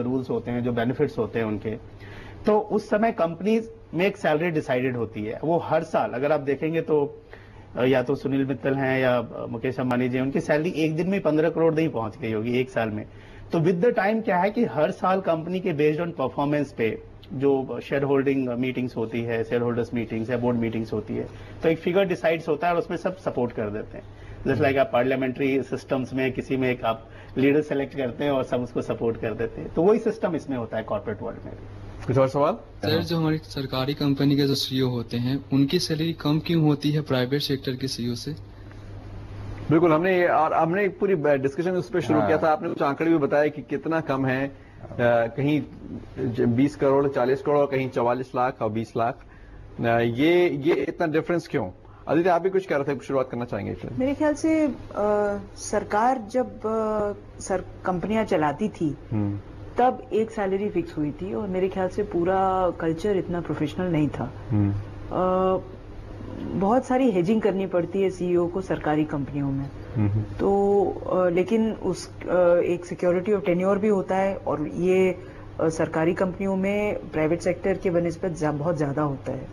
Rules होते हैं, जो बेनिफिट्स होते हैं उनके, तो उस समय कंपनीज में एक सैलरी डिसाइडेड होती है। वो हर साल अगर आप देखेंगे तो या तो सुनील मित्तल हैं या मुकेश अंबानी जी, उनकी सैलरी एक दिन में 15 करोड़ नहीं पहुंच गई होगी एक साल में। तो विद द टाइम क्या है कि हर साल कंपनी के बेस्ड ऑन परफॉर्मेंस पे जो शेयर होल्डिंग मीटिंग्स होती है, शेयर होल्डर्स मीटिंग्स या बोर्ड मीटिंग्स होती है, तो एक फिगर डिसाइड्स होता है और उसमें सब सपोर्ट कर देते हैं। जैसे लाइक आप पार्लियामेंट्री सिस्टम्स में किसी में एक आप लीडर सेलेक्ट करते हैं और सब उसको सपोर्ट कर देते हैं, तो वही सिस्टम इसमें होता है कॉर्पोरेट वर्ल्ड में। कुछ और सवाल? सर, जो हमारी सरकारी कंपनी के जो सीईओ होते हैं उनकी सैलरी कम क्यों होती है प्राइवेट सेक्टर के सीईओ से? बिल्कुल, हमने एक पूरी डिस्कशन उस पर शुरू किया था। आपने कुछ आंकड़े भी बताया कि कितना कम है, कहीं 20 करोड़ 40 करोड़ और कहीं 44 लाख और 20 लाख। ये इतना डिफरेंस क्यों? आदित्य, आप भी कुछ कह रहे थे, शुरुआत करना चाहेंगे? मेरे ख्याल से सरकार जब कंपनियां चलाती थी तब एक सैलरी फिक्स हुई थी और मेरे ख्याल से पूरा कल्चर इतना प्रोफेशनल नहीं था। बहुत सारी हेजिंग करनी पड़ती है सीईओ को सरकारी कंपनियों में, तो लेकिन उस एक सिक्योरिटी ऑफ टेन्योर भी होता है और ये सरकारी कंपनियों में प्राइवेट सेक्टर के बनिस्बत बहुत ज्यादा होता है।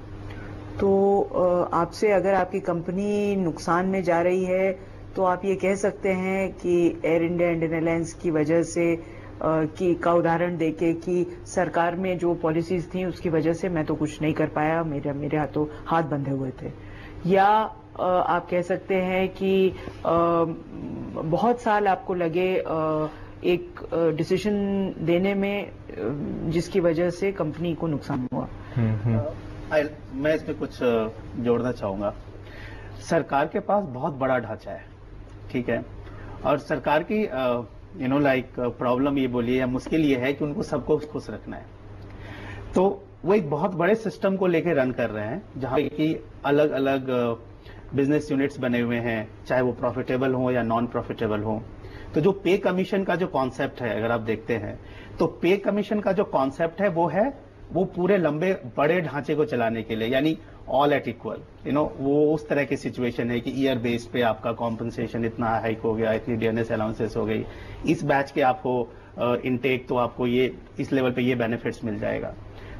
तो आपसे अगर आपकी कंपनी नुकसान में जा रही है तो आप ये कह सकते हैं कि एयर इंडिया, इंडियन एयरलाइंस की वजह से का उदाहरण देके कि सरकार में जो पॉलिसीज थी उसकी वजह से मैं तो कुछ नहीं कर पाया, मेरे हाथ बंधे हुए थे। या आप कह सकते हैं कि बहुत साल आपको लगे एक डिसीजन देने में जिसकी वजह से कंपनी को नुकसान हुआ। मैं इसमें कुछ जोड़ना चाहूंगा। सरकार के पास बहुत बड़ा ढांचा है, ठीक है, और सरकार की प्रॉब्लम ये बोलिए या मुश्किल ये है कि उनको सबको खुश रखना है। तो वो एक बहुत बड़े सिस्टम को लेकर रन कर रहे हैं जहां की अलग अलग बिजनेस यूनिट्स बने हुए हैं, चाहे वो प्रॉफिटेबल हो या नॉन प्रॉफिटेबल हो। तो जो पे कमीशन का जो कॉन्सेप्ट है, अगर आप देखते हैं तो पे कमीशन का जो कॉन्सेप्ट है वो पूरे लंबे बड़े ढांचे को चलाने के लिए, यानी ऑल एट इक्वल, वो उस तरह की सिचुएशन है कि ईयर बेस पे आपका कॉम्पनसेशन इतना हाइक हो गया, इतनी डीएनएस अलाउंसेस हो गई, इस बैच के आपको इनटेक तो आपको ये इस लेवल पे ये बेनिफिट्स मिल जाएगा।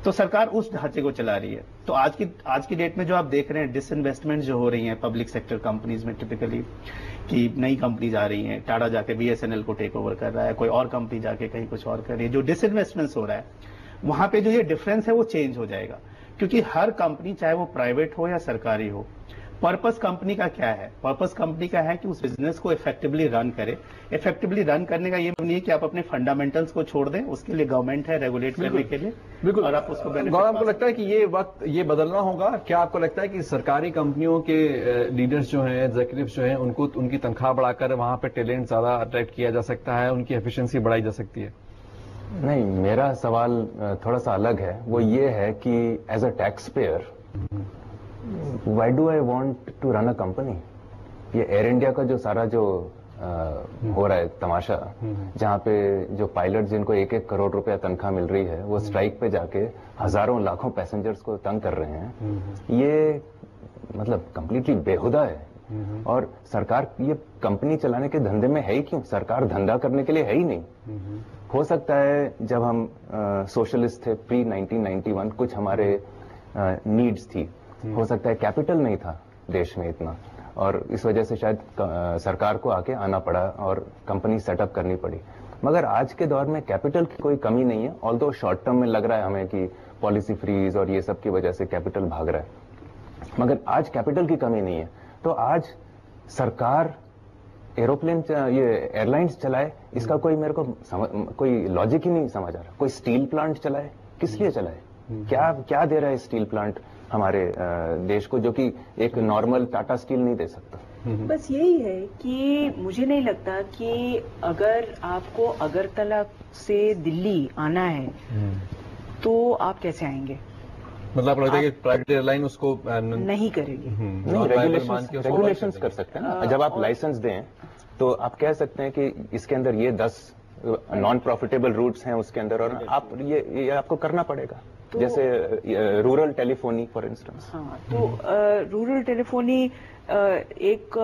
तो सरकार उस ढांचे को चला रही है। तो आज की डेट में जो आप देख रहे हैं डिसइन्वेस्टमेंट जो हो रही हैं पब्लिक सेक्टर कंपनीज में, टिपिकली कि नई कंपनीज आ रही हैं, टाटा जाके बीएसएनएल को टेक ओवर कर रहा है, कोई और कंपनी जाके कहीं कुछ और कर रही है, जो डिसइन्वेस्टमेंट्स हो रहा है वहां पे जो ये डिफरेंस है वो चेंज हो जाएगा। क्योंकि हर कंपनी चाहे वो प्राइवेट हो या सरकारी हो, पर्पस कंपनी का क्या है? पर्पस कंपनी का है कि उस बिजनेस को इफेक्टिवली रन करे। इफेक्टिवली रन करने का ये नहीं है कि आप अपने फंडामेंटल्स को छोड़ दें, उसके लिए गवर्नमेंट है रेगुलेट करने के लिए। बिल्कुल, और आप उसको गौरव, आपको लगता है कि ये वक्त ये बदलना होगा? क्या आपको लगता है कि सरकारी कंपनियों के लीडर्स जो हैं, एग्जीक्यूटिव्स जो हैं, उनको उनकी तनख्वाह बढ़ाकर वहां पे टैलेंट ज्यादा अट्रैक्ट किया जा सकता है, उनकी एफिशिएंसी बढ़ाई जा सकती है? नहीं, मेरा सवाल थोड़ा सा अलग है। वो ये है कि as a tax payer why do I want to run a company? ये एयर इंडिया का जो सारा जो हो रहा है तमाशा, जहाँ पे जो पायलट जिनको 1-1 करोड़ रुपया तनख्वाह मिल रही है वो स्ट्राइक पे जाके हजारों लाखों पैसेंजर्स को तंग कर रहे हैं, ये मतलब कंप्लीटली बेहुदा है। और सरकार ये कंपनी चलाने के धंधे में है ही क्यों? सरकार धंधा करने के लिए है ही नहीं। हो सकता है जब हम सोशलिस्ट थे प्री 1991 कुछ हमारे नीड्स थी, हो सकता है कैपिटल नहीं था देश में इतना, और इस वजह से शायद सरकार को आके आना पड़ा और कंपनी सेटअप करनी पड़ी। मगर आज के दौर में कैपिटल की कोई कमी नहीं है, ऑल्दो शॉर्ट टर्म में लग रहा है हमें कि पॉलिसी फ्रीज और ये सब की वजह से कैपिटल भाग रहा है, मगर आज कैपिटल की कमी नहीं है। तो आज सरकार एरोप्लेन ये एयरलाइंस चलाए, इसका कोई मेरे को कोई लॉजिक ही नहीं समझ आ रहा। कोई स्टील प्लांट चलाए, किस लिए चलाए? क्या दे रहा है स्टील प्लांट हमारे देश को, जो कि एक नॉर्मल टाटा स्टील नहीं दे सकता? बस यही है कि मुझे नहीं लगता कि अगर आपको अगरतला से दिल्ली आना है तो आप कैसे आएंगे? मतलब आपको लगता है कि प्राइवेट एयरलाइन उसको नहीं करेगी? नहीं, रेगुलेशंस कर सकते हैं ना। जब आप लाइसेंस दें तो आप कह सकते हैं कि इसके अंदर ये 10 नॉन प्रॉफिटेबल रूट्स हैं उसके अंदर, और आप ये आपको करना पड़ेगा। तो जैसे रूरल टेलीफोनी फॉर इंस्टेंस। हाँ, तो रूरल टेलीफोनी एक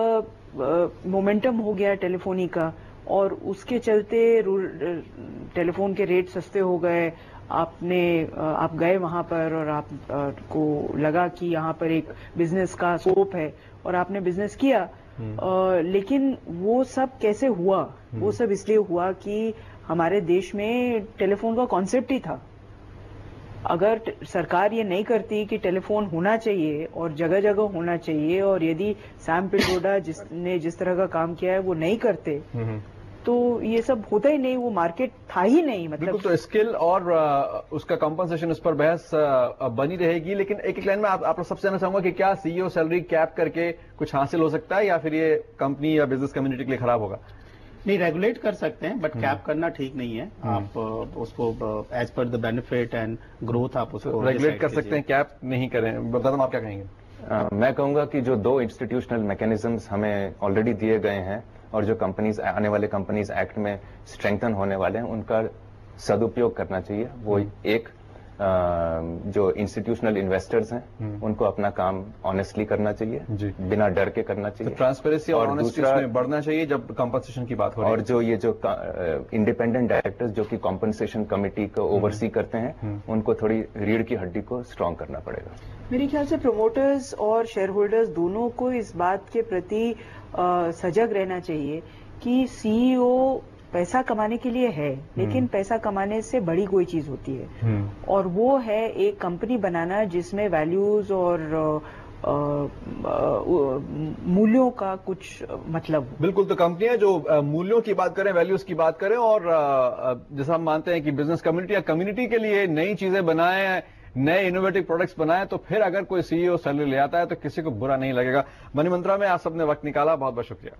मोमेंटम हो गया टेलीफोनी का, और उसके चलते टेलीफोन के रेट सस्ते हो गए। आप गए वहां पर और आपको लगा कि यहाँ पर एक बिजनेस का स्कोप है और आपने बिजनेस किया। लेकिन वो सब कैसे हुआ? वो सब इसलिए हुआ कि हमारे देश में टेलीफोन का कॉन्सेप्ट ही था। अगर सरकार ये नहीं करती कि टेलीफोन होना चाहिए और जगह जगह होना चाहिए, और यदि सैम पिट्रोडा जिसने जिस तरह का काम किया है वो नहीं करते, तो ये सब होता ही नहीं, वो मार्केट था ही नहीं। मतलब तो स्किल और उसका कॉम्पनसेशन, उस पर बहस बनी रहेगी। लेकिन एक लाइन में आप सबसे जानना चाहूंगा कि क्या सीईओ सैलरी कैप करके कुछ हासिल हो सकता है, या फिर ये कंपनी या बिजनेस कम्युनिटी के लिए खराब होगा? नहीं, रेगुलेट कर सकते हैं, बट कैप करना ठीक नहीं है। आप उसको as per the benefit and growth आप उसको रेगुलेट कर सकते हैं, कैप नहीं करें। गौतम, आप क्या कहेंगे? मैं कहूंगा कि जो 2 इंस्टीट्यूशनल मैकेनिज्म्स हमें ऑलरेडी दिए गए हैं और जो कंपनीज आने वाले कंपनीज एक्ट में स्ट्रेंथन होने वाले हैं, उनका सदुपयोग करना चाहिए। वो एक जो इंस्टीट्यूशनल इन्वेस्टर्स हैं उनको अपना काम ऑनेस्टली करना चाहिए, बिना डर के करना चाहिए। ट्रांसपेरेंसी और ऑनेस्टी में बढ़ना चाहिए जब कंपनसेशन की बात हो रही है। और जो ये जो इंडिपेंडेंट डायरेक्टर्स जो कि कंपनसेशन कमेटी को ओवरसी करते हैं, उनको थोड़ी रीढ़ की हड्डी को स्ट्रांग करना पड़ेगा। मेरे ख्याल से प्रमोटर्स और शेयर होल्डर्स दोनों को इस बात के प्रति सजग रहना चाहिए कि सीईओ पैसा कमाने के लिए है, लेकिन पैसा कमाने से बड़ी कोई चीज होती है, और वो है एक कंपनी बनाना जिसमें वैल्यूज और मूल्यों का कुछ मतलब। बिल्कुल, तो कंपनियां जो मूल्यों की बात करें, वैल्यूज की बात करें, और जैसा हम मानते हैं कि बिजनेस कम्युनिटी या कम्युनिटी के लिए नई चीजें बनाएं, नए इनोवेटिव प्रोडक्ट्स बनाएं, तो फिर अगर कोई सीईओ सैलरी ले आता है तो किसी को बुरा नहीं लगेगा। मनी मंत्रा में आप सबने वक्त निकाला, बहुत बहुत शुक्रिया।